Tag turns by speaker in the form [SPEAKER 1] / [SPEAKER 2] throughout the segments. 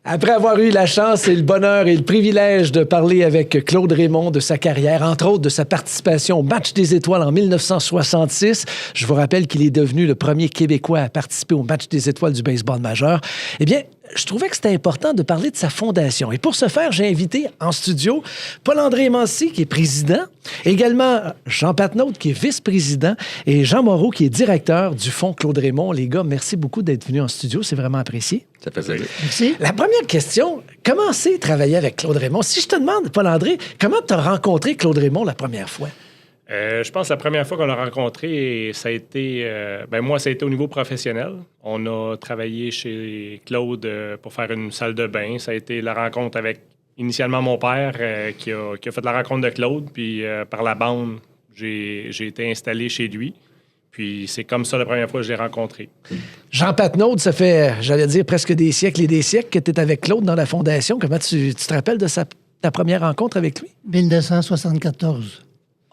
[SPEAKER 1] Après avoir eu la chance et le bonheur et le privilège de parler avec Claude Raymond de sa carrière, entre autres de sa participation au Match des étoiles en 1966, je vous rappelle qu'il est devenu le premier Québécois à participer au Match des étoiles du baseball majeur, eh bien, je trouvais que c'était important de parler de sa fondation. Et pour ce faire, j'ai invité en studio Paul-André Mancy, qui est président, également Jean Patnaud, qui est vice-président, et Jean Moreau, qui est directeur du Fonds Claude Raymond. Les gars, merci beaucoup d'être venus en studio. C'est vraiment apprécié.
[SPEAKER 2] Ça fait plaisir.
[SPEAKER 1] Merci. La première question, comment c'est travailler avec Claude Raymond? Si je te demande, Paul-André, comment tu as rencontré Claude Raymond la première fois?
[SPEAKER 3] Je pense que la première fois qu'on l'a rencontré, ça a été... moi, ça a été au niveau professionnel. On a travaillé chez Claude pour faire une salle de bain. Ça a été la rencontre avec, initialement, mon père qui a fait la rencontre de Claude. Puis, par la bande, j'ai été installé chez lui. Puis, c'est comme ça la première fois que je l'ai rencontré.
[SPEAKER 1] Jean Patnaud, ça fait, j'allais dire, presque des siècles et des siècles que tu es avec Claude dans la Fondation. Comment tu te rappelles de ta première rencontre avec lui?
[SPEAKER 4] 1974.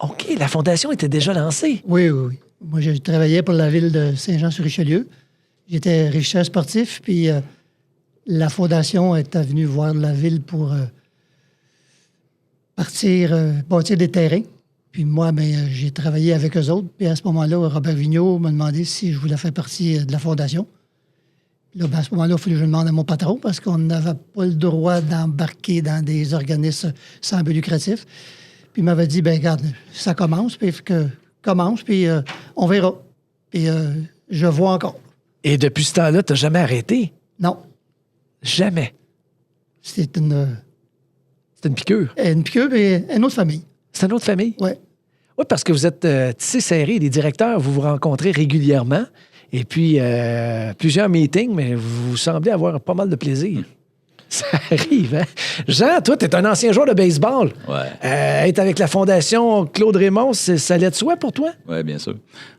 [SPEAKER 1] OK, la Fondation était déjà lancée.
[SPEAKER 4] Oui. Moi, je travaillais pour la ville de Saint-Jean-sur-Richelieu. J'étais régisseur sportif, puis la Fondation était venue voir la ville pour bâtir des terrains. Puis moi, j'ai travaillé avec eux autres. Puis à ce moment-là, Robert Vigneault m'a demandé si je voulais faire partie de la Fondation. Puis là, à ce moment-là, il fallait que je demande à mon patron parce qu'on n'avait pas le droit d'embarquer dans des organismes sans but lucratif. Puis il m'avait dit, regarde, ça commence, puis on verra. Puis je vois encore.
[SPEAKER 1] Et depuis ce temps-là, tu n'as jamais arrêté?
[SPEAKER 4] Non.
[SPEAKER 1] Jamais?
[SPEAKER 4] C'est une
[SPEAKER 1] piqûre?
[SPEAKER 4] Une piqûre et une autre famille.
[SPEAKER 1] C'est une autre famille?
[SPEAKER 4] Oui.
[SPEAKER 1] Oui, parce que vous êtes tissés serrés, les directeurs, vous vous rencontrez régulièrement. Et puis, plusieurs meetings, mais vous semblez avoir pas mal de plaisir. Ça arrive, hein? Jean, toi, t'es un ancien joueur de baseball.
[SPEAKER 2] Ouais.
[SPEAKER 1] Être avec la Fondation Claude Raymond, ça allait de soi pour toi?
[SPEAKER 2] Oui, bien sûr.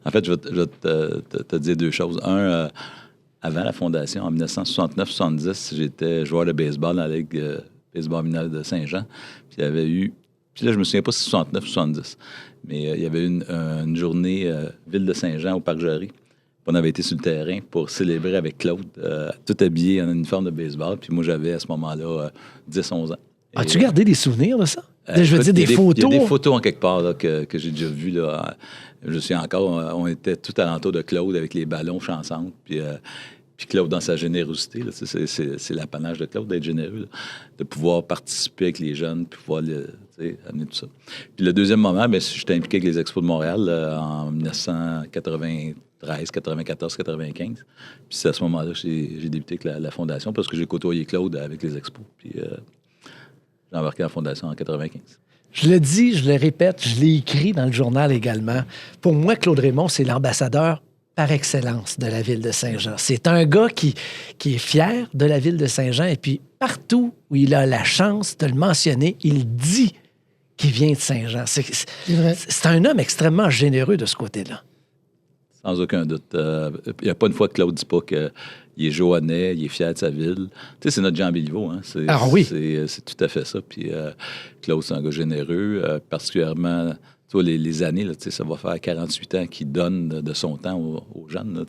[SPEAKER 2] En fait, je vais te dire deux choses. Avant la Fondation, en 1969-70, j'étais joueur de baseball dans la Ligue baseball mineure de Saint-Jean. Puis il y avait eu... Puis là, je me souviens pas si c'est 69 ou 70, mais il y avait une journée Ville de Saint-Jean au Parc Jarry. On avait été sur le terrain pour célébrer avec Claude, tout habillé en uniforme de baseball. Puis moi, j'avais à ce moment-là 10-11 ans.
[SPEAKER 1] As-tu gardé des souvenirs de ça? Je veux dire, des photos?
[SPEAKER 2] Il y a des photos en quelque part là, que j'ai déjà vues. Là. Je sais encore, on était tout alentour de Claude avec les ballons chansantes. Puis Claude, dans sa générosité, là, c'est l'apanage de Claude d'être généreux, là, de pouvoir participer avec les jeunes, puis pouvoir amener tout ça. Puis le deuxième moment, j'étais impliqué avec les Expos de Montréal en 1993, 94, 95. Puis c'est à ce moment-là que j'ai débuté avec la Fondation parce que j'ai côtoyé Claude avec les Expos. Puis j'ai embarqué en Fondation en 95.
[SPEAKER 1] Je le dis, je le répète, je l'ai écrit dans le journal également. Pour moi, Claude Raymond, c'est l'ambassadeur par excellence de la ville de Saint-Jean. C'est un gars qui est fier de la ville de Saint-Jean et puis partout où il a la chance de le mentionner, il dit qu'il vient de Saint-Jean. C'est un homme extrêmement généreux de ce côté-là.
[SPEAKER 2] Sans aucun doute. Il n'y a pas une fois que Claude ne dit pas qu'il est joannais, il est fier de sa ville. Tu sais, c'est notre Jean Béliveau, hein?
[SPEAKER 1] Oui.
[SPEAKER 2] C'est tout à fait ça. Puis Claude, c'est un gars généreux, particulièrement... Tu vois, les années, là, ça va faire 48 ans qu'il donne de son temps aux jeunes. Là,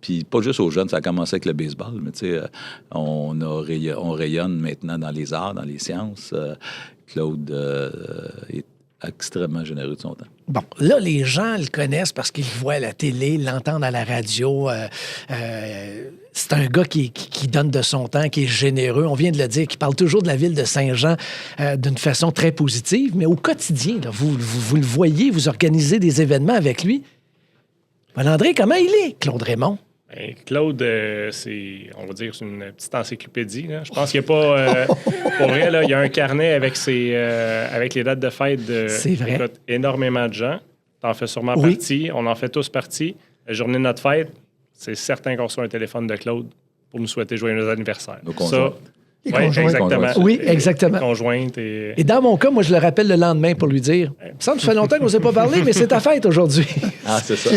[SPEAKER 2] puis pas juste aux jeunes, ça a commencé avec le baseball, mais on rayonne maintenant dans les arts, dans les sciences. Claude est extrêmement généreux de son temps.
[SPEAKER 1] Bon, là, les gens le connaissent parce qu'ils le voient à la télé, l'entendent à la radio. C'est un gars qui donne de son temps, qui est généreux. On vient de le dire, qui parle toujours de la ville de Saint-Jean d'une façon très positive. Mais au quotidien, là, vous le voyez, vous organisez des événements avec lui. Paul-André, comment il est, Claude Raymond?
[SPEAKER 3] Claude, c'est une petite encyclopédie. Là. Je pense qu'il n'y a pas... pour vrai, là, il y a un carnet avec les dates de fête de énormément de gens. T'en fais sûrement partie. On en fait tous partie. La journée de notre fête, c'est certain qu'on reçoit un téléphone de Claude pour nous souhaiter joyeux anniversaire.
[SPEAKER 2] Ça,
[SPEAKER 4] Les
[SPEAKER 3] oui,
[SPEAKER 4] conjointes.
[SPEAKER 3] exactement.
[SPEAKER 1] Oui, exactement.
[SPEAKER 3] Conjointe
[SPEAKER 1] et dans mon cas, moi, je le rappelle le lendemain pour lui dire « Il me semble que ça fait longtemps qu'on ne s'est pas parlé, mais c'est ta fête aujourd'hui. »
[SPEAKER 2] Ah, c'est ça.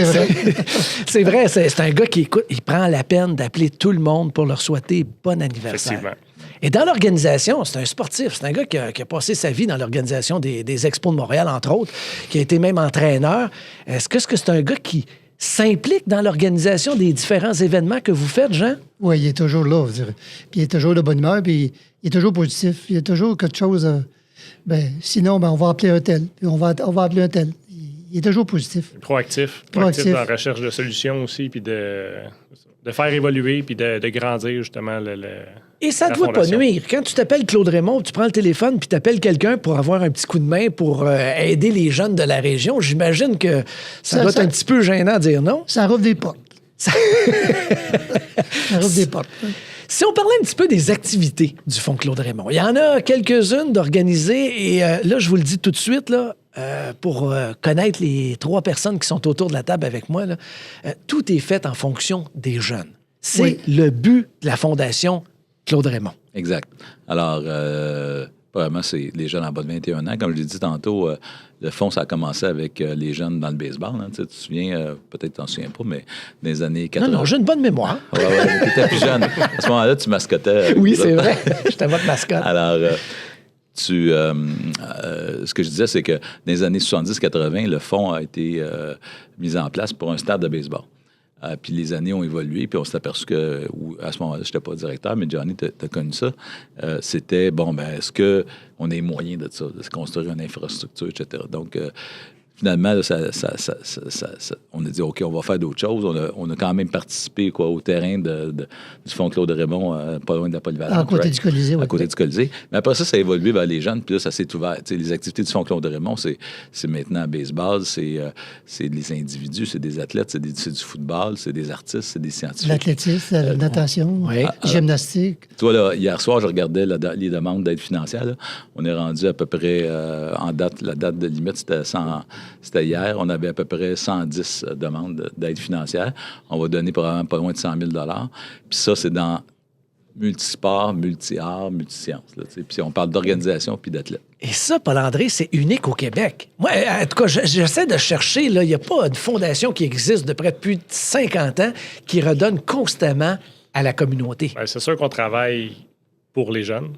[SPEAKER 1] C'est vrai, c'est un gars qui écoute, il prend la peine d'appeler tout le monde pour leur souhaiter bon anniversaire.
[SPEAKER 3] Effectivement.
[SPEAKER 1] Et dans l'organisation, c'est un sportif. C'est un gars qui a passé sa vie dans l'organisation des Expos de Montréal, entre autres, qui a été même entraîneur. Est-ce que c'est un gars qui s'implique dans l'organisation des différents événements que vous faites, Jean?
[SPEAKER 4] Oui, il est toujours là, je dirais. Puis il est toujours de bonne humeur, puis il est toujours positif. Il y a toujours quelque chose. Sinon, on va appeler un tel, puis on va appeler un tel. Il est toujours positif.
[SPEAKER 3] Proactif dans la recherche de solutions aussi, puis de faire évoluer, puis de grandir justement
[SPEAKER 1] Et ça ne doit pas nuire. Quand tu t'appelles Claude Raymond, tu prends le téléphone puis tu appelles quelqu'un pour avoir un petit coup de main pour aider les jeunes de la région, j'imagine que ça doit être un petit peu gênant de dire non.
[SPEAKER 4] Ça rouvre des portes. Ça rouvre des portes.
[SPEAKER 1] Si on parlait un petit peu des activités du Fonds Claude Raymond, il y en a quelques-unes d'organisées et là, je vous le dis tout de suite, là, pour connaître les 3 personnes qui sont autour de la table avec moi, là, tout est fait en fonction des jeunes. C'est le but de la Fondation Claude Raymond.
[SPEAKER 2] Exact. Alors, probablement, c'est les jeunes en bas de 21 ans. Comme je l'ai dit tantôt, le fonds, ça a commencé avec les jeunes dans le baseball. Hein. Tu te souviens, peut-être tu t'en souviens pas, mais dans les années 80.
[SPEAKER 1] Non, j'ai une bonne mémoire.
[SPEAKER 2] Oui, tu étais plus jeune. À ce moment-là, tu mascotais.
[SPEAKER 1] Oui, c'est vrai. J'étais votre mascotte.
[SPEAKER 2] Alors, ce que je disais, c'est que dans les années 70-80, le fonds a été mis en place pour un stade de baseball. Puis les années ont évolué, puis on s'est aperçu que, à ce moment-là, je n'étais pas directeur, mais Johnny, tu as connu ça. C'était, est-ce qu'on a les moyens de ça, de se construire une infrastructure, etc. Donc, finalement, là, on a dit, OK, on va faire d'autres choses. On a quand même participé au terrain du Fonds Claude Raymond, pas loin de la Polyvalente.
[SPEAKER 4] À côté du Colisée, oui.
[SPEAKER 2] À côté du Colisée. Mais après ça a évolué vers les jeunes, puis là, ça s'est ouvert. T'sais, les activités du Fonds Claude Raymond, c'est maintenant baseball, c'est des individus, c'est des athlètes, c'est du football, c'est des artistes, c'est des scientifiques.
[SPEAKER 4] L'athlétisme, la natation, gymnastique.
[SPEAKER 2] Toi, là, hier soir, je regardais les demandes d'aide financière. Là. On est rendu à peu près, la date de limite, c'était hier, on avait à peu près 110 demandes d'aide financière. On va donner probablement pas loin de 100 000 $. Puis ça, c'est dans multisport, multi-art, multi-sciences. Puis on parle d'organisation puis d'athlètes.
[SPEAKER 1] Et ça, Paul-André, c'est unique au Québec. Moi, en tout cas, j'essaie de chercher. Il n'y a pas une fondation qui existe depuis plus de 50 ans qui redonne constamment à la communauté.
[SPEAKER 3] Bien, c'est sûr qu'on travaille pour les jeunes.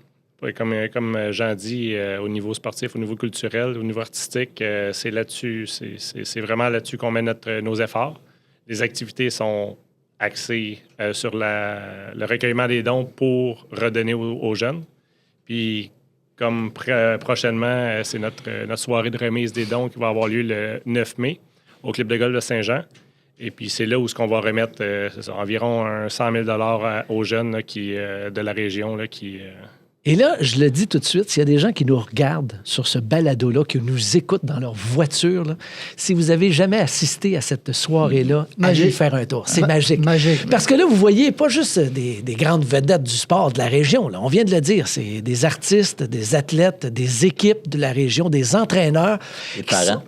[SPEAKER 3] Comme Jean dit, au niveau sportif, au niveau culturel, au niveau artistique, c'est là-dessus, c'est vraiment là-dessus qu'on met nos efforts. Les activités sont axées sur le recueillement des dons pour redonner aux jeunes. Puis, comme prochainement, c'est notre soirée de remise des dons qui va avoir lieu le 9 mai au Club de golf de Saint-Jean. Et puis, c'est là où on va remettre environ 100 000 $ aux jeunes là, de la région qui...
[SPEAKER 1] Et là, je le dis tout de suite, s'il y a des gens qui nous regardent sur ce balado-là, qui nous écoutent dans leur voiture, là, si vous avez jamais assisté à cette soirée-là, allez faire un tour. C'est magique.
[SPEAKER 4] Magique.
[SPEAKER 1] Parce que là, vous voyez pas juste des grandes vedettes du sport de la région. Là. On vient de le dire, c'est des artistes, des athlètes, des équipes de la région, des entraîneurs.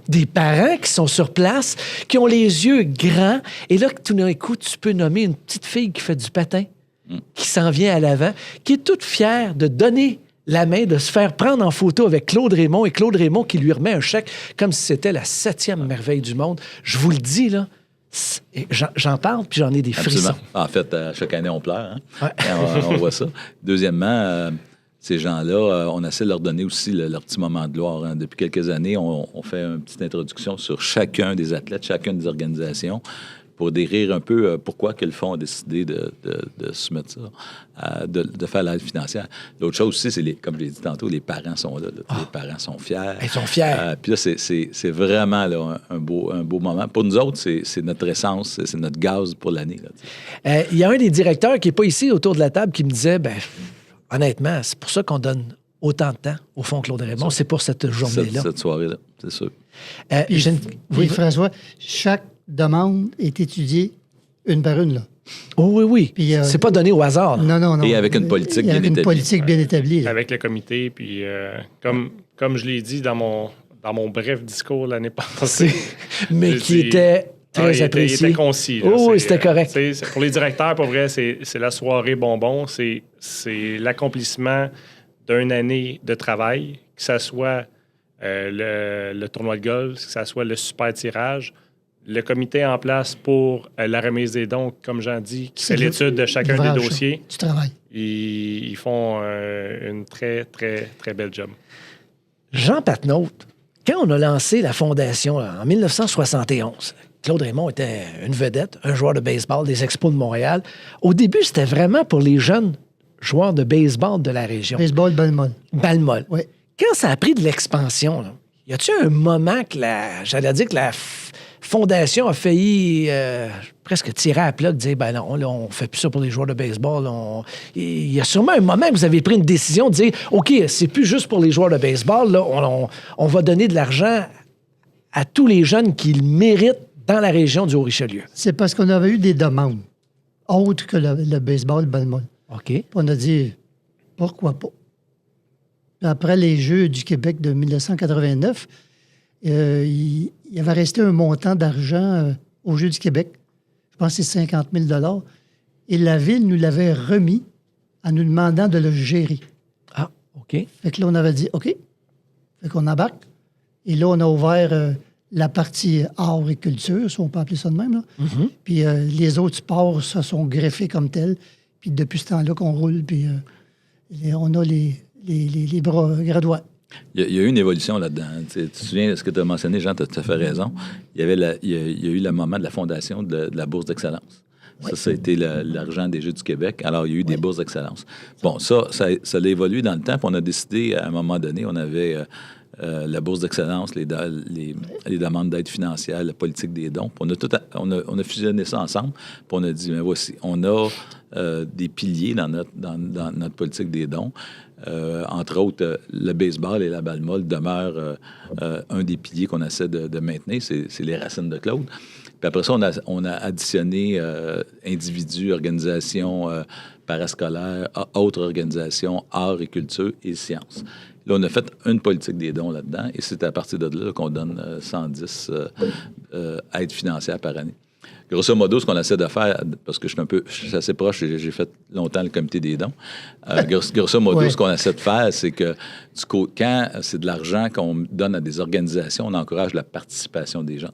[SPEAKER 1] Des parents qui sont sur place, qui ont les yeux grands. Et là, tout d'un coup, tu peux nommer une petite fille qui fait du patin, qui s'en vient à l'avant, qui est toute fière de donner la main, de se faire prendre en photo avec Claude Raymond, et Claude Raymond qui lui remet un chèque comme si c'était la 7e merveille du monde. Je vous le dis, là, j'en parle, puis j'en ai des frissons.
[SPEAKER 2] Absolument. En fait, chaque année, on pleure. Hein?
[SPEAKER 1] Ouais.
[SPEAKER 2] on voit ça. Deuxièmement, ces gens-là, on essaie de leur donner aussi leur petit moment de gloire. Hein. Depuis quelques années, on fait une petite introduction sur chacun des athlètes, chacune des organisations, pour décrire un peu pourquoi que le fonds a décidé de soumettre ça, de faire l'aide financière. L'autre chose aussi, c'est, comme je l'ai dit tantôt, les parents sont là. Les parents sont fiers.
[SPEAKER 1] Ils sont fiers.
[SPEAKER 2] Puis là, c'est vraiment là, un beau moment. Pour nous autres, c'est notre essence, c'est notre gaz pour l'année.
[SPEAKER 1] Il y a un des directeurs qui n'est pas ici autour de la table qui me disait, honnêtement, c'est pour ça qu'on donne autant de temps au Fonds Claude Raymond. C'est pour cette journée-là.
[SPEAKER 2] Cette soirée-là, c'est sûr.
[SPEAKER 4] Oui, François, chaque demande est étudiée une par une, là.
[SPEAKER 1] Oh oui. Puis, c'est pas donné au hasard. Là.
[SPEAKER 4] Non.
[SPEAKER 2] Et avec une politique bien établie.
[SPEAKER 4] Avec une politique bien établie. Là.
[SPEAKER 3] Avec le comité, puis comme je l'ai dit dans mon bref discours l'année passée.
[SPEAKER 1] Mais qui était très apprécié.
[SPEAKER 3] Il était concis. Là.
[SPEAKER 1] Oui, c'était correct.
[SPEAKER 3] Pour les directeurs, pour vrai, c'est la soirée bonbon. C'est l'accomplissement d'une année de travail, que ce soit le tournoi de golf, que ce soit le super tirage. Le comité en place pour la remise des dons, comme Jean dit, qui fait l'étude de chacun des dossiers.
[SPEAKER 4] Du travail.
[SPEAKER 3] Ils font une très, très, très belle job.
[SPEAKER 1] Jean Patenaude, quand on a lancé la Fondation en 1971, Claude Raymond était une vedette, un joueur de baseball des Expos de Montréal. Au début, c'était vraiment pour les jeunes joueurs de baseball de la région.
[SPEAKER 4] Baseball, balle molle.
[SPEAKER 1] Balle molle.
[SPEAKER 4] Oui.
[SPEAKER 1] Quand ça a pris de l'expansion, là, y a-t-il un moment que la fondation a failli presque tirer à plat, de dire, ben non, là, on fait plus ça pour les joueurs de baseball. Il y a sûrement un moment que vous avez pris une décision de dire, OK, c'est plus juste pour les joueurs de baseball, là, on va donner de l'argent à tous les jeunes qui le méritent dans la région du Haut-Richelieu.
[SPEAKER 4] C'est parce qu'on avait eu des demandes autres que le baseball, balle molle.
[SPEAKER 1] OK.
[SPEAKER 4] Puis on a dit, pourquoi pas? Puis après les Jeux du Québec de 1989, il avait resté un montant d'argent aux Jeux du Québec. Je pense que c'est 50 000 et la Ville nous l'avait remis en nous demandant de le gérer.
[SPEAKER 1] Ah, OK.
[SPEAKER 4] Fait que là, on avait dit, OK. Fait qu'on embarque. Et là, on a ouvert la partie art et culture, si on peut appeler ça de même. Là.
[SPEAKER 1] Mm-hmm.
[SPEAKER 4] Puis les autres sports se sont greffés comme tels. Puis depuis ce temps-là qu'on roule, puis on a les bras gradois.
[SPEAKER 2] Il y a eu une évolution là-dedans. Tu te souviens de ce que tu as mentionné, Jean, tu as fait raison. Il y a eu le moment de la fondation de la Bourse d'excellence. Oui. Ça a été l'argent des Jeux du Québec. Alors, il y a eu des bourses d'excellence. Bon, ça a évolué dans le temps, puis on a décidé, à un moment donné, on avait la Bourse d'excellence, les demandes d'aide financière, la politique des dons. Puis on a fusionné ça ensemble, puis on a dit, bien voici, on a des piliers dans notre politique des dons. Entre autres, le baseball et la balle molle demeurent un des piliers qu'on essaie de maintenir, c'est les racines de Claude. Puis après ça, on a additionné individus, organisations parascolaires, autres organisations, arts et culture et sciences. Là, on a fait une politique des dons là-dedans et c'est à partir de là qu'on donne 110 aides financières par année. Grosso modo, ce qu'on essaie de faire, parce que je suis assez proche et j'ai fait longtemps le comité des dons, grosso modo, ce qu'on essaie de faire, c'est que quand c'est de l'argent qu'on donne à des organisations, on encourage la participation des gens.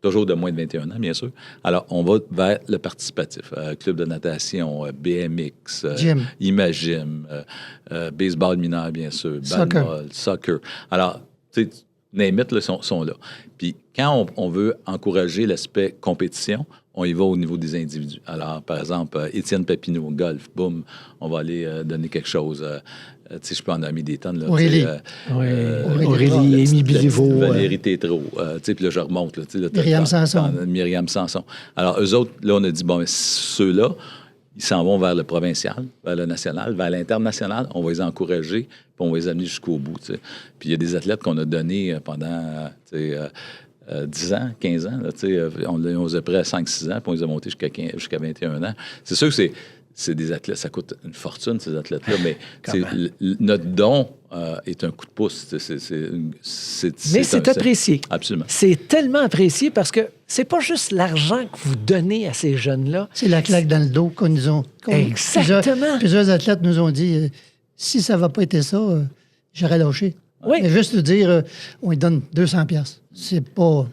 [SPEAKER 2] Toujours de moins de 21 ans, bien sûr. Alors, on va vers le participatif. Club de natation, BMX, Imagine, baseball mineur, bien sûr, balle-molle, soccer. Alors, tu sais, name it, là, sont là. Puis, quand on veut encourager l'aspect compétition, on y va au niveau des individus. Alors, par exemple, Étienne Papineau, golf, boum, on va aller donner quelque chose. Tu sais, je peux en nommer des tonnes. Là,
[SPEAKER 4] Aurélie.
[SPEAKER 1] Aurélie, Amy Béliveau.
[SPEAKER 2] Valérie Tétrault. Tu sais, puis là, je remonte. Là,
[SPEAKER 4] Myriam Sanson.
[SPEAKER 2] Myriam Sanson. Alors, eux autres, là, on a dit, bon, mais ceux-là, ils s'en vont vers le provincial, vers le national, vers l'international. On va les encourager, puis on va les amener jusqu'au bout. Tu sais. Puis il y a des athlètes qu'on a donnés pendant 10 ans, 15 ans. Là, on les a pris à 5-6 ans, puis on les a montés jusqu'à 21 ans. C'est sûr que c'est des athlètes, ça coûte une fortune, ces athlètes-là, mais notre don est un coup de pouce.
[SPEAKER 1] Mais c'est apprécié.
[SPEAKER 2] Absolument.
[SPEAKER 1] C'est tellement apprécié parce que c'est pas juste l'argent que vous donnez à ces jeunes-là.
[SPEAKER 4] C'est la claque dans le dos qu'on nous a...
[SPEAKER 1] Exactement.
[SPEAKER 4] Plusieurs athlètes nous ont dit, si ça va pas être ça, j'aurais lâché.
[SPEAKER 1] Oui.
[SPEAKER 4] Mais juste dire, on lui donne 200$. C'est pas...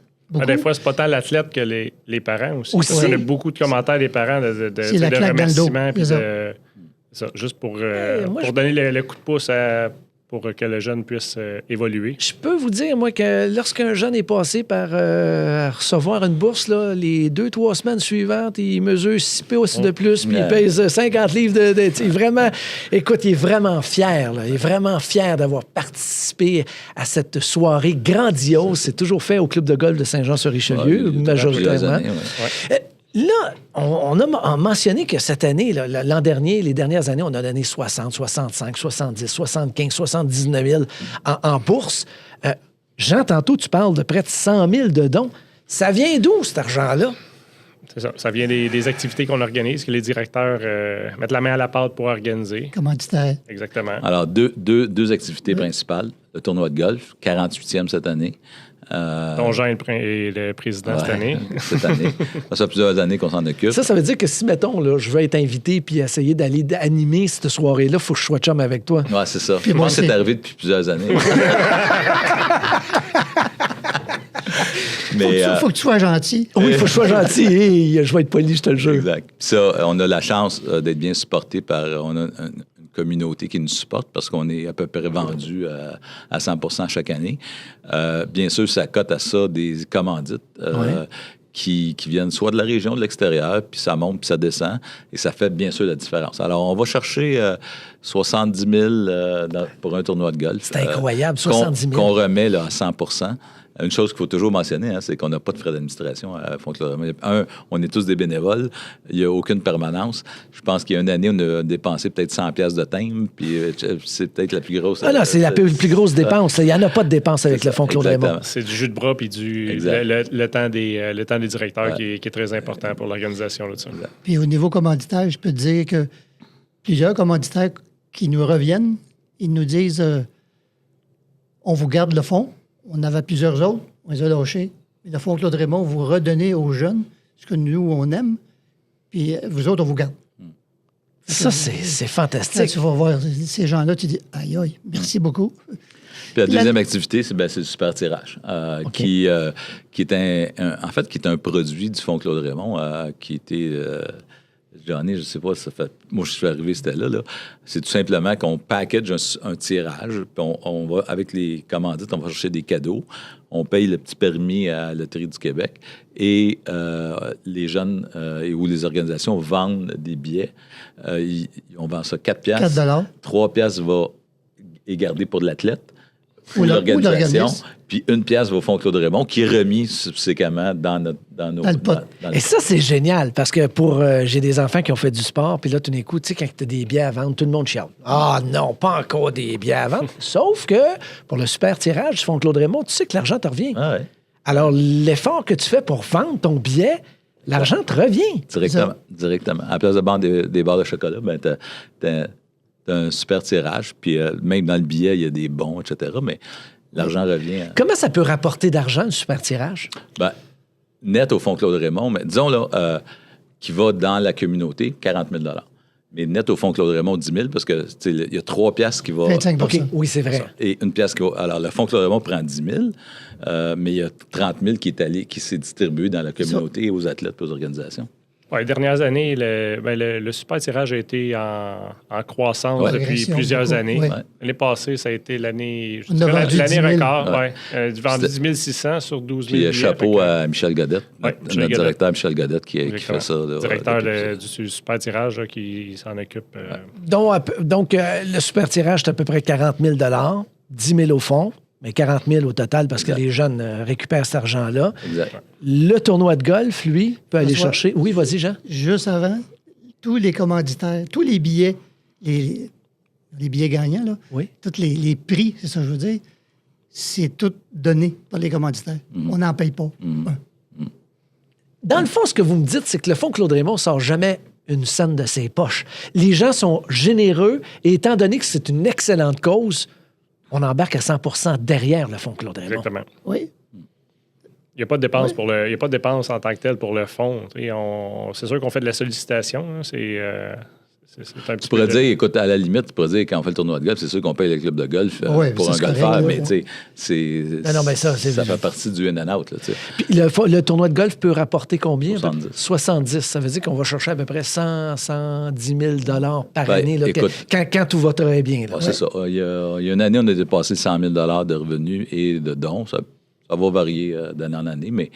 [SPEAKER 3] Des fois, c'est pas tant l'athlète que les parents aussi.
[SPEAKER 1] Aussi.
[SPEAKER 3] On a beaucoup de commentaires des parents de remerciements. Puis ça, juste pour donner le coup de pouce pour que le jeune puisse évoluer.
[SPEAKER 1] Je peux vous dire, moi, que lorsqu'un jeune est passé par recevoir une bourse, là, les 2-3 semaines suivantes, il mesure 6 pouces de plus, puis il pèse 50 livres vraiment, écoute, il est vraiment fier. Là. Il est vraiment fier d'avoir participé à cette soirée grandiose. C'est toujours fait au Club de golf de Saint-Jean-sur-Richelieu, majoritairement. Là, on a mentionné que cette année, là, l'an dernier, les dernières années, on a donné 60, 65, 70, 75, 79 000 en bourse. Jean, tantôt, tu parles de près de 100 000 de dons. Ça vient d'où, cet argent-là?
[SPEAKER 3] C'est ça. Ça vient des activités qu'on organise, que les directeurs mettent la main à la pâte pour organiser.
[SPEAKER 4] Commanditaire.
[SPEAKER 3] Exactement.
[SPEAKER 2] Alors, deux activités principales. Le tournoi de golf, 48e cette année.
[SPEAKER 3] Dont Jean est le président cette année.
[SPEAKER 2] Cette année. Ça fait plusieurs années qu'on s'en occupe.
[SPEAKER 1] Ça veut dire que si, mettons, là, je veux être invité puis essayer d'aller animer cette soirée-là, il faut que je sois chum avec toi.
[SPEAKER 2] Oui, c'est ça. Je pense que c'est arrivé depuis plusieurs années.
[SPEAKER 4] Mais faut que tu sois gentil.
[SPEAKER 1] Oui, il faut que je sois gentil. Et je vais être poli, je te le jure.
[SPEAKER 2] Exact. Ça, on a la chance d'être bien supporté par... On a une communauté qui nous supporte parce qu'on est à peu près vendu à 100% chaque année. Bien sûr, ça cote à ça des commandites qui viennent soit de la région, de l'extérieur, puis ça monte, puis ça descend, et ça fait bien sûr la différence. Alors, on va chercher 70 000 pour un tournoi de golf.
[SPEAKER 1] C'est incroyable, 70 000.
[SPEAKER 2] Qu'on remet là, à 100 %. Une chose qu'il faut toujours mentionner, c'est qu'on n'a pas de frais d'administration à Fonds Claude Raymond. On est tous des bénévoles. Il n'y a aucune permanence. Je pense qu'il y a une année, on a dépensé peut-être 100 pièces de thème, puis c'est peut-être la plus grosse.
[SPEAKER 1] Ah non, c'est la plus grosse dépense. Il n'y en a pas de dépense avec le Fonds Claude Raymond.
[SPEAKER 3] C'est du jus de bras puis le temps des directeurs qui est très important pour l'organisation. Là, de ça.
[SPEAKER 4] Puis au niveau commanditaire, je peux te dire que plusieurs commanditaires qui nous reviennent, ils nous disent on vous garde le fonds. On avait plusieurs autres, on les a lâchés. Et le Fonds Claude Raymond, vous redonnez aux jeunes ce que nous, on aime, puis vous autres, on vous garde.
[SPEAKER 1] Ça, c'est fantastique.
[SPEAKER 4] Là, tu vas voir ces gens-là, tu dis aïe, aïe, merci beaucoup.
[SPEAKER 2] Puis la deuxième activité, c'est le super tirage, qui est en fait qui est un produit du Fonds Claude Raymond, qui était j'en ai, je ne sais pas, ça fait. Moi, je suis arrivé, c'était là. C'est tout simplement qu'on package un tirage, puis on va, avec les commandites, on va chercher des cadeaux. On paye le petit permis à la Loterie du Québec et les jeunes ou les organisations vendent des billets. On vend ça 4 piastres.
[SPEAKER 4] 4
[SPEAKER 2] 3 piastres est gardé pour de l'athlète.
[SPEAKER 4] Ou
[SPEAKER 2] l'organisation. Puis 1 piastre va au Fonds Claude Raymond, qui est remis subséquemment dans nos
[SPEAKER 4] pot.
[SPEAKER 1] Et ça, c'est génial, parce que j'ai des enfants qui ont fait du sport, puis là, tout d'un coup, tu sais, quand tu as des billets à vendre, tout le monde chiale. Ah non, pas encore des billets à vendre. Sauf que pour le super tirage du Fonds Claude Raymond, tu sais que l'argent te revient.
[SPEAKER 2] Ah ouais.
[SPEAKER 1] Alors, l'effort que tu fais pour vendre ton billet, l'argent te revient.
[SPEAKER 2] Directement. À la place de vendre des barres de chocolat, ben t'as un super tirage, puis même dans le billet, il y a des bons, etc., mais l'argent revient.
[SPEAKER 1] Comment ça peut rapporter d'argent, le super tirage?
[SPEAKER 2] Ben, net au Fonds Claude Raymond, mais disons, là, qui va dans la communauté, 40 000 $. Mais net au Fonds Claude Raymond, 10 000 parce que il y a 3 piastres qui vont...
[SPEAKER 4] 25
[SPEAKER 1] OK, oui, c'est vrai.
[SPEAKER 2] Et 1 piastre qui va... Alors, le Fonds Claude Raymond prend 10 000 mais il y a 30 000 qui s'est distribué dans la communauté et aux athlètes et aux organisations.
[SPEAKER 3] Oui, les dernières années, le super tirage a été en croissance depuis plusieurs années.
[SPEAKER 4] Oui.
[SPEAKER 3] L'année passée, ça a été l'année
[SPEAKER 4] record.
[SPEAKER 3] Du vendu 10 600 sur 12 000
[SPEAKER 2] Puis
[SPEAKER 3] billets.
[SPEAKER 2] chapeau à Michel Godette, notre directeur Michel Godette qui fait ça.
[SPEAKER 3] Directeur du super tirage qui s'en occupe.
[SPEAKER 1] Donc, le super tirage, c'est à peu près 40 000 $, 10 000 au fond, mais 40 000 au total parce que les jeunes récupèrent cet argent-là.
[SPEAKER 2] Exact.
[SPEAKER 1] Le tournoi de golf, lui, peut aller chercher... Oui, vas-y, Jean.
[SPEAKER 4] Juste avant, tous les commanditaires, tous les billets, les billets gagnants, là, tous les prix, c'est ça que je veux dire, c'est tout donné par les commanditaires. On n'en paye pas.
[SPEAKER 1] Dans le fond, ce que vous me dites, c'est que le Fonds Claude Raymond ne sort jamais une scène de ses poches. Les gens sont généreux et étant donné que c'est une excellente cause, on embarque à 100 % derrière le Fonds Claude Raymond.
[SPEAKER 3] Exactement.
[SPEAKER 4] Oui.
[SPEAKER 3] Il n'y a pas de dépense il y a pas de dépense en tant que telle pour le fonds. C'est sûr qu'on fait de la sollicitation. C'est un petit
[SPEAKER 2] tu pourrais dire, écoute, à la limite, tu pourrais dire, quand on fait le tournoi de golf, c'est sûr qu'on paye le club de golf pour un golfeur, mais tu sais, ça fait partie du in and out. Là,
[SPEAKER 1] puis le tournoi de golf peut rapporter combien?
[SPEAKER 2] 70.
[SPEAKER 1] 70. Ça veut dire qu'on va chercher à peu près 110 000 $ par année, là,
[SPEAKER 2] écoute,
[SPEAKER 1] quand tout va très bien. Là.
[SPEAKER 2] C'est ça. Il y a une année, on a dépassé 100 000 $ de revenus et de dons. Ça va varier d'année en année, mais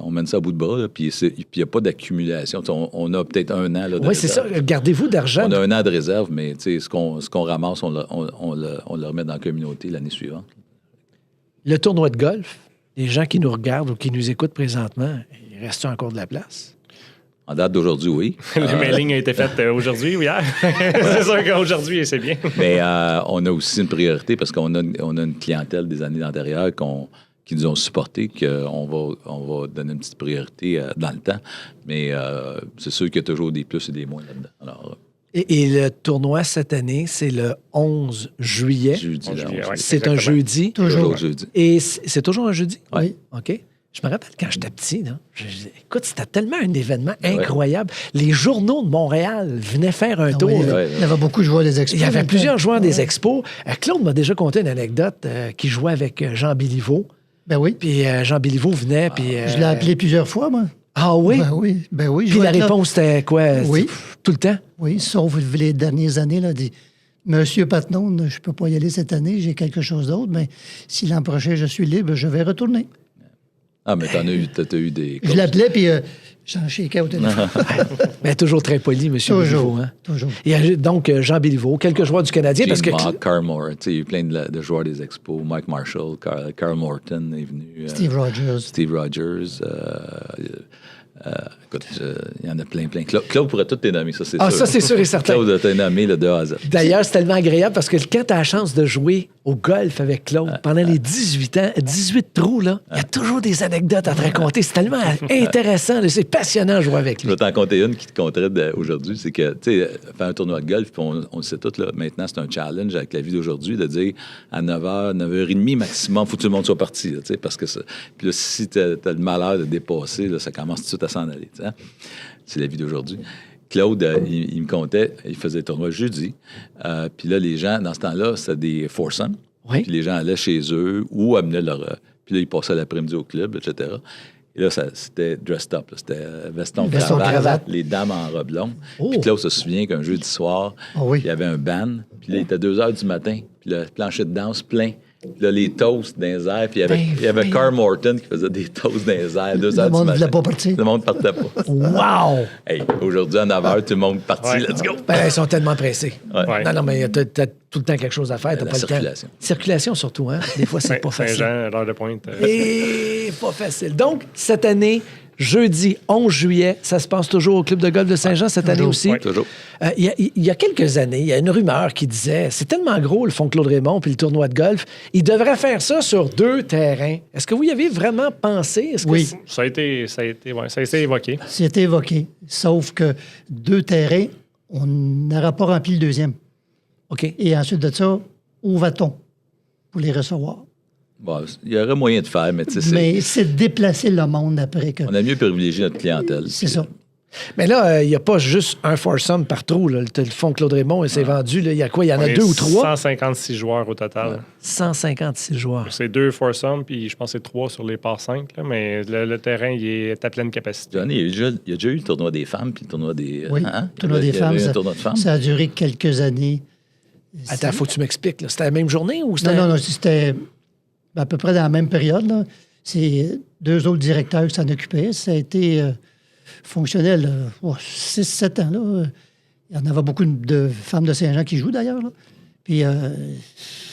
[SPEAKER 2] on mène ça à bout de bras, puis il n'y a pas d'accumulation. On a peut-être un an là, de
[SPEAKER 1] oui, c'est ça. Gardez-vous d'argent.
[SPEAKER 2] On a un an de réserve, mais ce qu'on ramasse, on le remet dans la communauté l'année suivante.
[SPEAKER 1] Le tournoi de golf, les gens qui nous regardent ou qui nous écoutent présentement, il reste encore de la place?
[SPEAKER 2] En date d'aujourd'hui, oui.
[SPEAKER 3] Le mailing a été fait aujourd'hui ou hier. C'est sûr qu'aujourd'hui, c'est bien.
[SPEAKER 2] Mais on a aussi une priorité parce qu'on a une clientèle des années antérieures qui nous ont supportés, qu'on va donner une petite priorité dans le temps. Mais c'est sûr qu'il y a toujours des plus et des moins là-dedans. Alors,
[SPEAKER 1] et le tournoi cette année, c'est le 11 juillet.
[SPEAKER 2] Jeudi,
[SPEAKER 1] c'est un jeudi.
[SPEAKER 4] Toujours.
[SPEAKER 2] Jeudi.
[SPEAKER 1] Et c'est toujours un jeudi?
[SPEAKER 2] Oui.
[SPEAKER 1] OK. Je me rappelle quand j'étais petit, là, écoute, c'était tellement un événement incroyable. Les journaux de Montréal venaient faire un tour.
[SPEAKER 4] Il y avait beaucoup de joueurs des expos.
[SPEAKER 1] Il y avait plusieurs joueurs des expos. Claude m'a déjà conté une anecdote qui jouait avec Jean Béliveau.
[SPEAKER 4] Ben oui.
[SPEAKER 1] Puis Jean Béliveau venait. Puis,
[SPEAKER 4] je l'ai appelé plusieurs fois, moi.
[SPEAKER 1] Ah oui?
[SPEAKER 4] Ben oui.
[SPEAKER 1] Puis la réponse, c'était quoi?
[SPEAKER 4] Oui.
[SPEAKER 1] Tout le temps?
[SPEAKER 4] Oui, sauf les dernières années, là, dit Monsieur Patnaud, je ne peux pas y aller cette année, j'ai quelque chose d'autre, mais si l'an prochain je suis libre, je vais retourner.
[SPEAKER 2] Ah, mais t'as eu des...
[SPEAKER 4] Je l'appelais, puis j'en shakeais au téléphone.
[SPEAKER 1] Mais toujours très poli, M.
[SPEAKER 4] Toujours,
[SPEAKER 1] Béliveau. Hein?
[SPEAKER 4] toujours.
[SPEAKER 1] Il y a donc Jean Béliveau, quelques joueurs du Canadien. Parce que
[SPEAKER 2] Mark Carmore, il y a eu plein de joueurs des Expos. Mike Marshall, Carl Morton est venu.
[SPEAKER 4] Steve Rogers.
[SPEAKER 2] Steve Rogers. Écoute, il y en a plein. Claude pourrait tout les nommer, ça, c'est sûr.
[SPEAKER 1] Ah, ça, c'est sûr et certain.
[SPEAKER 2] Claude a été nommé de A à Z.
[SPEAKER 1] D'ailleurs, c'est tellement agréable parce que quand tu as la chance de jouer au golf avec Claude pendant les 18 ans, 18 trous, là, il y a toujours des anecdotes à te raconter. C'est tellement intéressant. Là, c'est passionnant de jouer avec
[SPEAKER 2] Je
[SPEAKER 1] lui.
[SPEAKER 2] vais t'en compter une qui te compterait aujourd'hui. C'est que, tu sais, faire un tournoi de golf, puis on le sait tout, là, maintenant, c'est un challenge avec la vie d'aujourd'hui de dire à 9h, 9h30 maximum, il faut que tout le monde soit parti. Là, parce que ça... Puis là, si tu as le malheur de dépasser, là, ça commence tout de suite à s'en aller. T'sais. C'est la vie d'aujourd'hui. Claude, il me comptait, il faisait le tournoi jeudi. Puis là, les gens, dans ce temps-là, c'était des foursomes.
[SPEAKER 1] Oui.
[SPEAKER 2] Puis les gens allaient chez eux ou amenaient leur... puis là, ils passaient l'après-midi au club, etc. Et là, c'était dressed up. Là. C'était veston, cravate, les dames en robe longue.
[SPEAKER 1] Oh.
[SPEAKER 2] Puis Claude se souvient qu'un jeudi soir, il y avait un band. Puis là, il était 2 h du matin. Puis le plancher de danse plein. Puis là, les toasts dans les airs. Puis il y avait Carl Morton qui faisait des toasts dans les airs 2 h du matin.
[SPEAKER 4] Le monde ne voulait pas partir.
[SPEAKER 2] Le monde ne partait pas.
[SPEAKER 1] Wow!
[SPEAKER 2] Hey, aujourd'hui, à 9 h, tout le monde est parti.
[SPEAKER 3] Ouais.
[SPEAKER 2] Let's go!
[SPEAKER 1] Ben, ils sont tellement pressés.
[SPEAKER 3] Ouais.
[SPEAKER 1] Non, mais tu as tout le temps quelque chose à faire. T'as
[SPEAKER 2] La
[SPEAKER 1] pas
[SPEAKER 2] circulation.
[SPEAKER 1] le temps. Circulation, surtout. Hein? Des fois, c'est pas facile.
[SPEAKER 3] Saint-Jean, l'heure de pointe.
[SPEAKER 1] Et pas facile. Donc, cette année, jeudi 11 juillet, ça se passe toujours au Club de golf de Saint-Jean cette année
[SPEAKER 4] Toujours.
[SPEAKER 1] aussi.
[SPEAKER 3] Ouais.
[SPEAKER 2] Toujours.
[SPEAKER 1] Il y a quelques années, il y a une rumeur qui disait c'est tellement gros le Fonds Claude Raymond puis le tournoi de golf, il devrait faire ça sur 2 terrains. Est-ce que vous y avez vraiment pensé? Est-ce que
[SPEAKER 4] Oui.
[SPEAKER 3] Ça a été évoqué.
[SPEAKER 4] C'était évoqué. Sauf que 2 terrains, on n'aura pas rempli le deuxième.
[SPEAKER 1] OK.
[SPEAKER 4] Et ensuite de ça, où va-t-on pour les recevoir?
[SPEAKER 2] Bon, il y aurait moyen de faire, mais tu sais,
[SPEAKER 4] Mais c'est de déplacer le monde après que...
[SPEAKER 2] on a mieux privilégié notre clientèle.
[SPEAKER 4] C'est
[SPEAKER 2] Puis,
[SPEAKER 4] ça.
[SPEAKER 1] Mais là, il n'y a pas juste un foursome par trou. Là. Le Fonds Claude Raymond, il s'est vendu. Là. Il y a quoi? Il y en a 2 ou 3?
[SPEAKER 3] 156 joueurs au total.
[SPEAKER 1] 156 joueurs.
[SPEAKER 3] C'est 2 foursomes, puis je pense que c'est 3 sur les parts 5. Là, mais le terrain, il est à pleine capacité.
[SPEAKER 2] Johnny, il y a déjà eu le tournoi des femmes puis le tournoi des...
[SPEAKER 4] Oui,
[SPEAKER 2] hein?
[SPEAKER 4] le tournoi
[SPEAKER 2] Il y
[SPEAKER 4] des
[SPEAKER 2] avait
[SPEAKER 4] femmes,
[SPEAKER 2] eu un
[SPEAKER 4] ça,
[SPEAKER 2] tournoi de femmes.
[SPEAKER 4] ça a duré quelques années.
[SPEAKER 1] Attends, faut que tu m'expliques. Là. C'était la même journée ou c'était...
[SPEAKER 4] Non, c'était à peu près dans la même période. Là. C'est 2 autres directeurs qui s'en occupaient. Ça a été fonctionnel 6-7 ans. Là. Il y en avait beaucoup de femmes de Saint-Jean qui jouent d'ailleurs. Là. Puis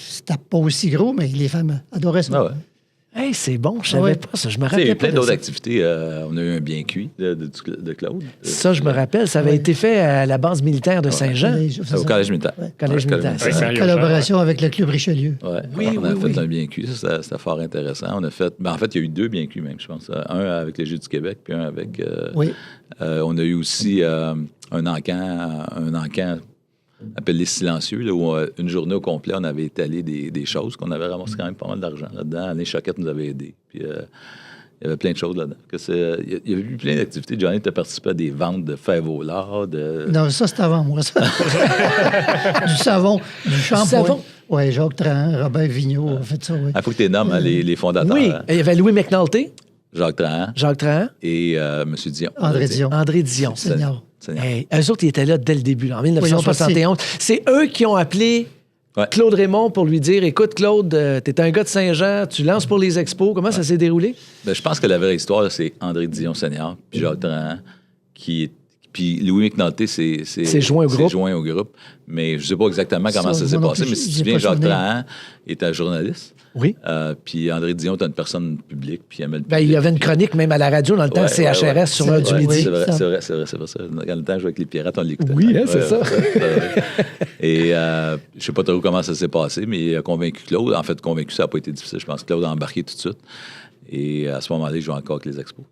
[SPEAKER 4] c'était pas aussi gros, mais les femmes adoraient ça.
[SPEAKER 2] Ah ouais.
[SPEAKER 1] Hey, c'est bon, je savais
[SPEAKER 4] Ouais.
[SPEAKER 1] pas ça. Je me
[SPEAKER 2] Tu sais, il y
[SPEAKER 1] rappelais
[SPEAKER 2] a eu
[SPEAKER 1] pas
[SPEAKER 2] plein
[SPEAKER 1] de
[SPEAKER 2] d'autres
[SPEAKER 1] ça.
[SPEAKER 2] activités. On a eu un bien cuit de Claude.
[SPEAKER 1] Ça, je me rappelle. Ça avait
[SPEAKER 4] Ouais.
[SPEAKER 1] été fait à la base militaire de Saint-Jean.
[SPEAKER 2] Au collège militaire.
[SPEAKER 4] Ouais.
[SPEAKER 1] Collège
[SPEAKER 2] Ouais,
[SPEAKER 1] militaire.
[SPEAKER 3] Avec Mario
[SPEAKER 4] Collaboration avec le Club Richelieu.
[SPEAKER 2] Ouais.
[SPEAKER 1] Oui,
[SPEAKER 2] on a
[SPEAKER 1] oui,
[SPEAKER 2] fait
[SPEAKER 1] oui.
[SPEAKER 2] un bien cuit. Ça, c'était fort intéressant. On a fait... en fait, il y a eu 2 bien cuits même, je pense. Un avec les Jeux du Québec, puis un avec...
[SPEAKER 4] Oui.
[SPEAKER 2] on a eu aussi un encan appelé Silencieux, là, où une journée au complet, on avait étalé des choses, qu'on avait ramassé quand même pas mal d'argent là-dedans. Alain Choquette nous avait aidés. Puis il y avait plein de choses là-dedans. Il y avait eu plein d'activités. Johnny, tu as participé à des ventes de fèves au lard.
[SPEAKER 4] Non, ça, c'était avant moi, ça. Du savon, du shampoing.
[SPEAKER 1] savon?
[SPEAKER 4] Oui, Jacques Trahan, Robert Vigneault a fait ça, oui.
[SPEAKER 2] Il faut que tu nommes les fondateurs.
[SPEAKER 1] Oui,
[SPEAKER 2] hein.
[SPEAKER 1] il y avait Louis McNulty,
[SPEAKER 2] Jacques Trahan
[SPEAKER 1] Jacques Trahan,
[SPEAKER 2] et M. Dion.
[SPEAKER 4] André Dion.
[SPEAKER 1] André Dion.
[SPEAKER 4] Seigneur.
[SPEAKER 2] Seigneur.
[SPEAKER 1] Hey, eux autres, ils étaient là dès le début, là, en
[SPEAKER 4] ils ont
[SPEAKER 1] 1971. C'est eux qui ont appelé
[SPEAKER 2] Ouais.
[SPEAKER 1] Claude Raymond pour lui dire écoute, Claude, t'es un gars de Saint-Jean, tu lances pour les expos. Comment ça s'est déroulé?
[SPEAKER 2] Ben, je pense que la vraie histoire, là, c'est André Dion Senior, puis Jacques Trahan, puis Louis McNulty
[SPEAKER 1] C'est joint au groupe.
[SPEAKER 2] joint au groupe. Mais je ne sais pas exactement comment
[SPEAKER 4] Ça,
[SPEAKER 2] ça s'est
[SPEAKER 4] moi non
[SPEAKER 2] passé,
[SPEAKER 4] plus,
[SPEAKER 2] mais si tu te
[SPEAKER 4] j'ai
[SPEAKER 2] souviens,
[SPEAKER 4] pas
[SPEAKER 2] Jacques
[SPEAKER 4] souvenir.
[SPEAKER 2] Trahan était journaliste.
[SPEAKER 1] Oui.
[SPEAKER 2] Puis André Dion était une personne publique, puis il aimait le
[SPEAKER 1] Ben, il
[SPEAKER 2] public,
[SPEAKER 1] y avait une
[SPEAKER 2] puis-
[SPEAKER 1] chronique même à la radio dans le temps
[SPEAKER 2] Ouais,
[SPEAKER 1] CHRS
[SPEAKER 2] ouais.
[SPEAKER 1] sur l'heure du
[SPEAKER 2] Ouais,
[SPEAKER 1] midi.
[SPEAKER 2] C'est vrai,
[SPEAKER 4] ça.
[SPEAKER 2] c'est vrai, c'est vrai. Dans le temps, je jouais avec les pirates, on l'écoutait.
[SPEAKER 1] Oui, hein, c'est ça.
[SPEAKER 2] Et je sais pas trop comment ça s'est passé, mais il a convaincu Claude. En fait, convaincu, ça n'a pas été difficile. Je pense que Claude a embarqué tout de suite. Et à ce moment-là, il joue encore avec les Expos.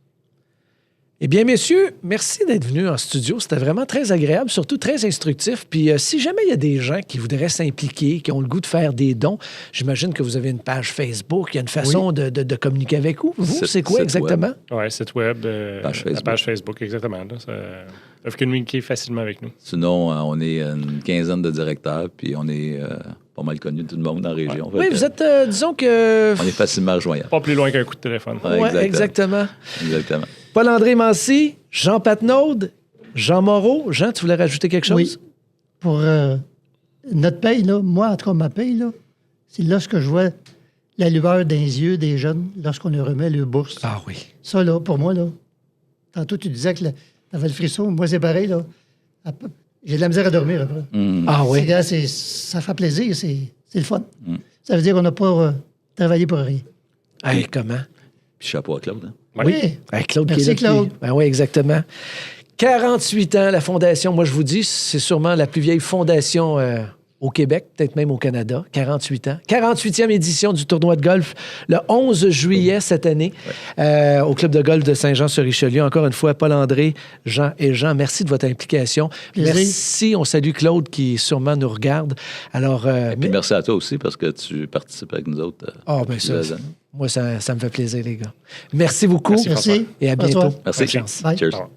[SPEAKER 1] Eh bien, messieurs, merci d'être venus en studio. C'était vraiment très agréable, surtout très instructif. Puis, si jamais il y a des gens qui voudraient s'impliquer, qui ont le goût de faire des dons, j'imagine que vous avez une page Facebook, il y a une façon de communiquer avec vous. Vous, c'est quoi
[SPEAKER 2] Site
[SPEAKER 1] exactement?
[SPEAKER 3] Oui, site web,
[SPEAKER 2] Page
[SPEAKER 3] la
[SPEAKER 2] Facebook.
[SPEAKER 3] page Facebook, exactement. Là, ça peuvent communiquer facilement avec nous.
[SPEAKER 2] Sinon, on est une quinzaine de directeurs, puis on est pas mal connus de tout le monde dans la région. Fait
[SPEAKER 1] Oui,
[SPEAKER 2] que,
[SPEAKER 1] vous êtes, disons que...
[SPEAKER 2] on est facilement rejoignable.
[SPEAKER 3] Pas plus loin qu'un coup de téléphone.
[SPEAKER 2] Ouais,
[SPEAKER 1] Ouais, exactement.
[SPEAKER 2] Exactement.
[SPEAKER 1] Paul-André Mancy, Jean Patnaud, Jean Moreau. Jean, tu voulais rajouter quelque chose?
[SPEAKER 4] Oui. Pour notre paye, là, moi, en tout cas, ma paye, là, c'est lorsque je vois la lueur dans les yeux des jeunes lorsqu'on leur remet le bourse.
[SPEAKER 1] Ah oui.
[SPEAKER 4] Ça, là, pour moi, là, tantôt, tu disais que t'avais le frisson. Moi, c'est pareil, là. J'ai de la misère à dormir après.
[SPEAKER 1] Ah oui.
[SPEAKER 4] Ça fait plaisir, c'est le fun. Ça veut dire qu'on n'a pas travaillé pour rien.
[SPEAKER 1] Hey, comment?
[SPEAKER 2] Puis chapeau à Claude. Hein?
[SPEAKER 4] Oui.
[SPEAKER 1] Hey, Claude
[SPEAKER 4] Merci,
[SPEAKER 1] qui est là
[SPEAKER 4] Claude.
[SPEAKER 1] depuis- Ben oui, exactement. 48 ans, la Fondation, moi je vous dis, c'est sûrement la plus vieille fondation au Québec, peut-être même au Canada. 48 ans. 48e édition du tournoi de golf le 11 juillet cette année au Club de golf de Saint-Jean-sur-Richelieu. Encore une fois, Paul-André, Jean et Jean, merci de votre implication.
[SPEAKER 4] Plaisir.
[SPEAKER 1] Merci. On salue Claude qui sûrement nous regarde. Alors,
[SPEAKER 2] Puis merci à toi aussi parce que tu participes avec nous autres.
[SPEAKER 1] ben ça,
[SPEAKER 2] plusieurs années.
[SPEAKER 1] moi, ça me fait plaisir, les gars. Merci beaucoup.
[SPEAKER 3] Merci, François.
[SPEAKER 4] Merci.
[SPEAKER 1] Et à
[SPEAKER 4] François.
[SPEAKER 1] bientôt.
[SPEAKER 2] Merci.
[SPEAKER 1] Bonne chance.
[SPEAKER 4] Bye.
[SPEAKER 2] Cheers.
[SPEAKER 3] Au revoir.